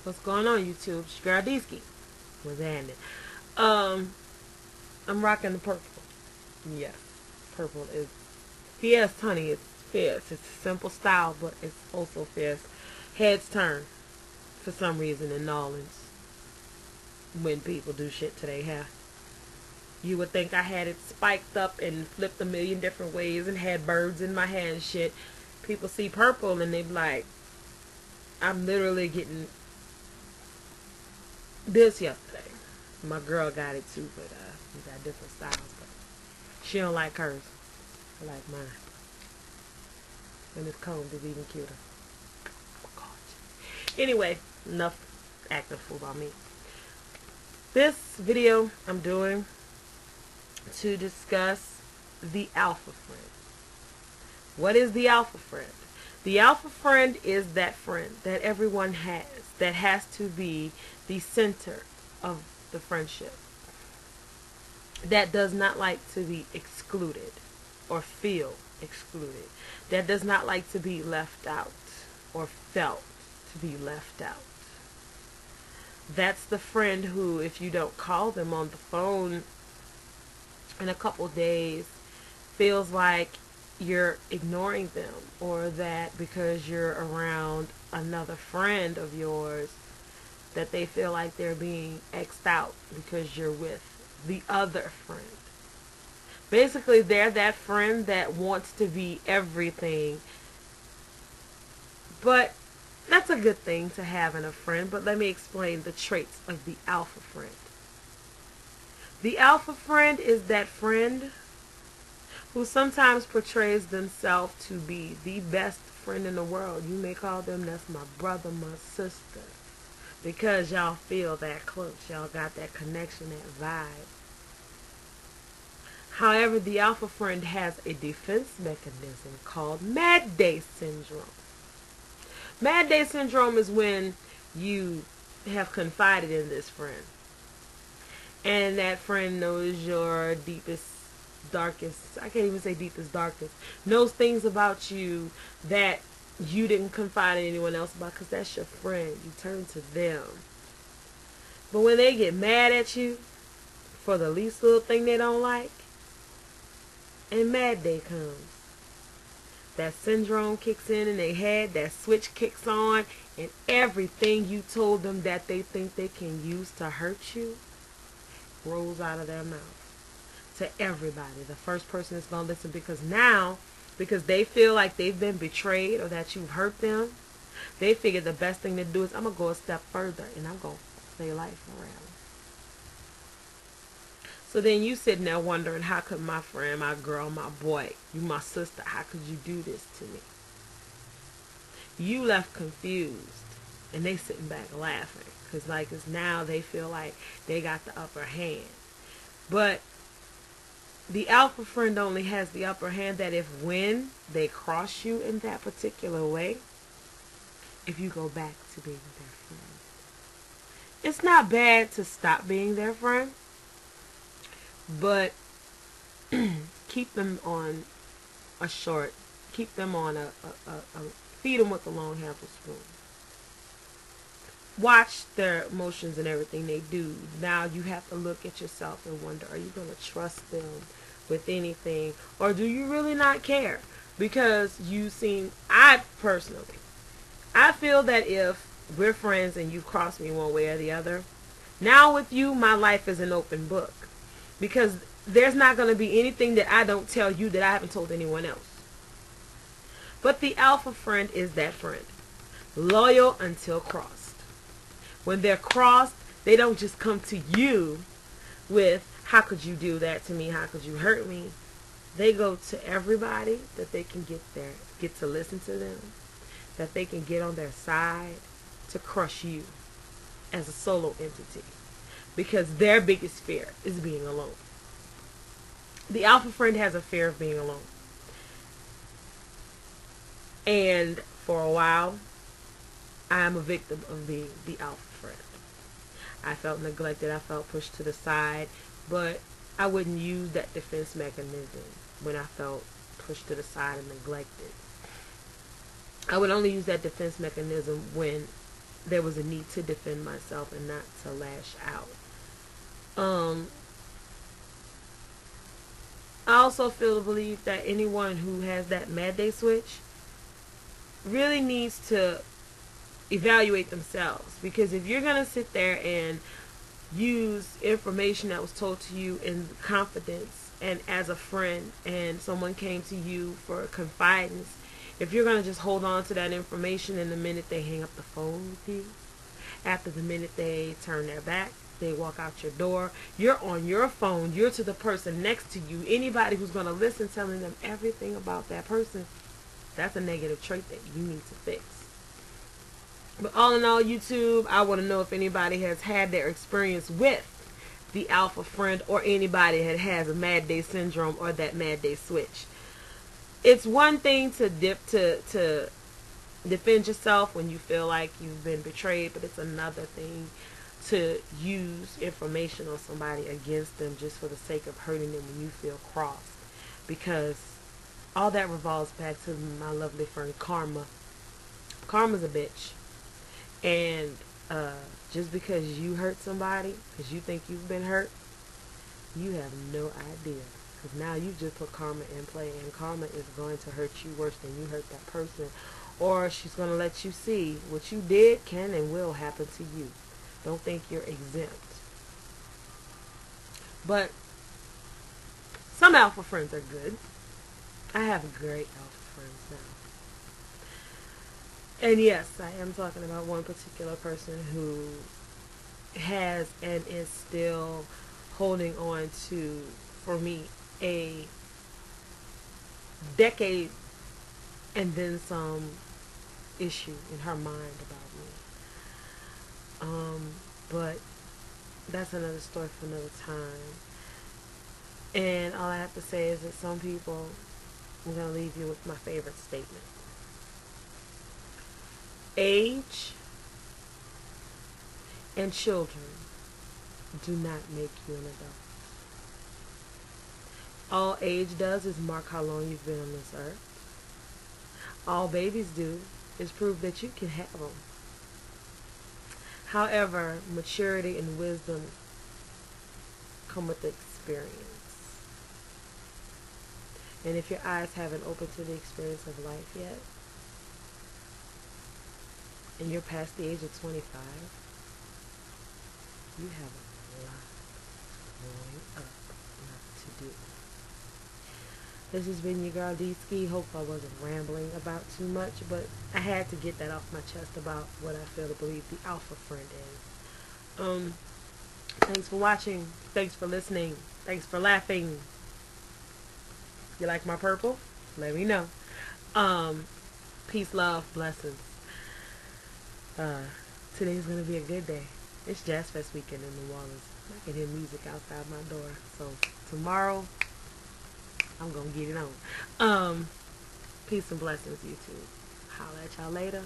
What's going on, YouTube? It's your girl Deeski. What's happening? Um, I'm rocking the purple. Yes, purple is fierce, honey. It's fierce. It's a simple style, but it's also fierce. Heads turn for some reason in Nolans when people do shit to their hair. You would think I had it spiked up and flipped a million different ways and had birds in my hair and shit. People see purple and they be like, I'm literally getting this yesterday. My girl got it too, but we got different styles. But she don't like hers. I like mine. And it's combed is even cuter. Oh, God. Anyway, enough acting fool about me. This video I'm doing to discuss the alpha friend. What is the alpha friend? The alpha friend is that friend that everyone has, that has to be the center of the friendship, that does not like to be excluded or feel excluded, that does not like to be left out or felt to be left out. That's the friend who, if you don't call them on the phone in a couple days, feels like you're ignoring them, or that because you're around another friend of yours that they feel like they're being X'd out because you're with the other friend. Basically, they're that friend that wants to be everything. But that's a good thing to have in a friend. But let me explain the traits of the alpha friend. The alpha friend is that friend who sometimes portrays themselves to be the best friend in the world. You may call them, that's my brother, my sister. Because y'all feel that close. Y'all got that connection, that vibe. However, the alpha friend has a defense mechanism called Mad Day Syndrome. Mad Day Syndrome is when you have confided in this friend, and that friend knows your deepest, darkest, I can't even say deepest, darkest, knows things about you that you didn't confide in anyone else about, because that's your friend. You turn to them. But when they get mad at you for the least little thing they don't like, and Mad Day comes, that syndrome kicks in their head, that switch kicks on, and everything you told them that they think they can use to hurt you rolls out of their mouth to everybody. The first person is going to listen, because they feel like they've been betrayed or that you've hurt them, they figure the best thing to do is, I'm going to go a step further and I'm going to play life around. So then you sitting there wondering, how could my friend, my girl, my boy, you my sister, how could you do this to me? You left confused, and they sitting back laughing, because like it's now they feel like they got the upper hand. But the alpha friend only has the upper hand that if when they cross you in that particular way, if you go back to being their friend. It's not bad to stop being their friend, but keep them on a short, keep them on feed them with a long handle spoon. Watch their emotions and everything they do. Now you have to look at yourself and wonder, are you going to trust them with anything? Or do you really not care? Because I feel that if we're friends and you cross me one way or the other, now with you, my life is an open book. Because there's not going to be anything that I don't tell you that I haven't told anyone else. But the alpha friend is that friend. Loyal until crossed. When they're crossed, they don't just come to you with, how could you do that to me? How could you hurt me? They go to everybody that they can get to listen to them, that they can get on their side to crush you as a solo entity. Because their biggest fear is being alone. The alpha friend has a fear of being alone. And for a while, I am a victim of being the alpha friend. I felt neglected. I felt pushed to the side. But I wouldn't use that defense mechanism when I felt pushed to the side and neglected. I would only use that defense mechanism when there was a need to defend myself and not to lash out. I also feel to believe that anyone who has that mad day switch really needs to evaluate themselves, because if you're going to sit there and use information that was told to you in confidence and as a friend, and someone came to you for confidence, if you're going to just hold on to that information, and the minute they hang up the phone with you, after the minute they turn their back, they walk out your door, you're on your phone, you're to the person next to you, anybody who's going to listen, telling them everything about that person, that's a negative trait that you need to fix. But all in all, YouTube, I want to know if anybody has had their experience with the alpha friend, or anybody that has a mad day syndrome or that mad day switch. It's one thing to defend yourself when you feel like you've been betrayed, but it's another thing to use information on somebody against them just for the sake of hurting them when you feel crossed. Because all that revolves back to my lovely friend Karma. Karma's a bitch. And just because you hurt somebody, because you think you've been hurt, you have no idea. Because now you've just put karma in play, and karma is going to hurt you worse than you hurt that person. Or she's going to let you see what you did can and will happen to you. Don't think you're exempt. But some alpha friends are good. I have great alpha friends now. And yes, I am talking about one particular person who has and is still holding on to, for me, a decade and then some issue in her mind about me. But that's another story for another time. And all I have to say is that some people, I'm going to leave you with my favorite statement. Age and children do not make you an adult. All age does is mark how long you've been on this earth. All babies do is prove that you can have them. However, maturity and wisdom come with experience. And if your eyes haven't opened to the experience of life yet, and you're past the age of 25, you have a lot growing up to do. This has been your girl D-Ski. Hope I wasn't rambling about too much, but I had to get that off my chest about what I feel to believe the alpha friend is. Thanks for watching. Thanks for listening. Thanks for laughing. You like my purple? Let me know. Peace, love, blessings. Today's gonna be a good day. It's Jazz Fest weekend in New Orleans. I can hear music outside my door. So tomorrow, I'm gonna get it on. Peace and blessings, YouTube. Holla at y'all later.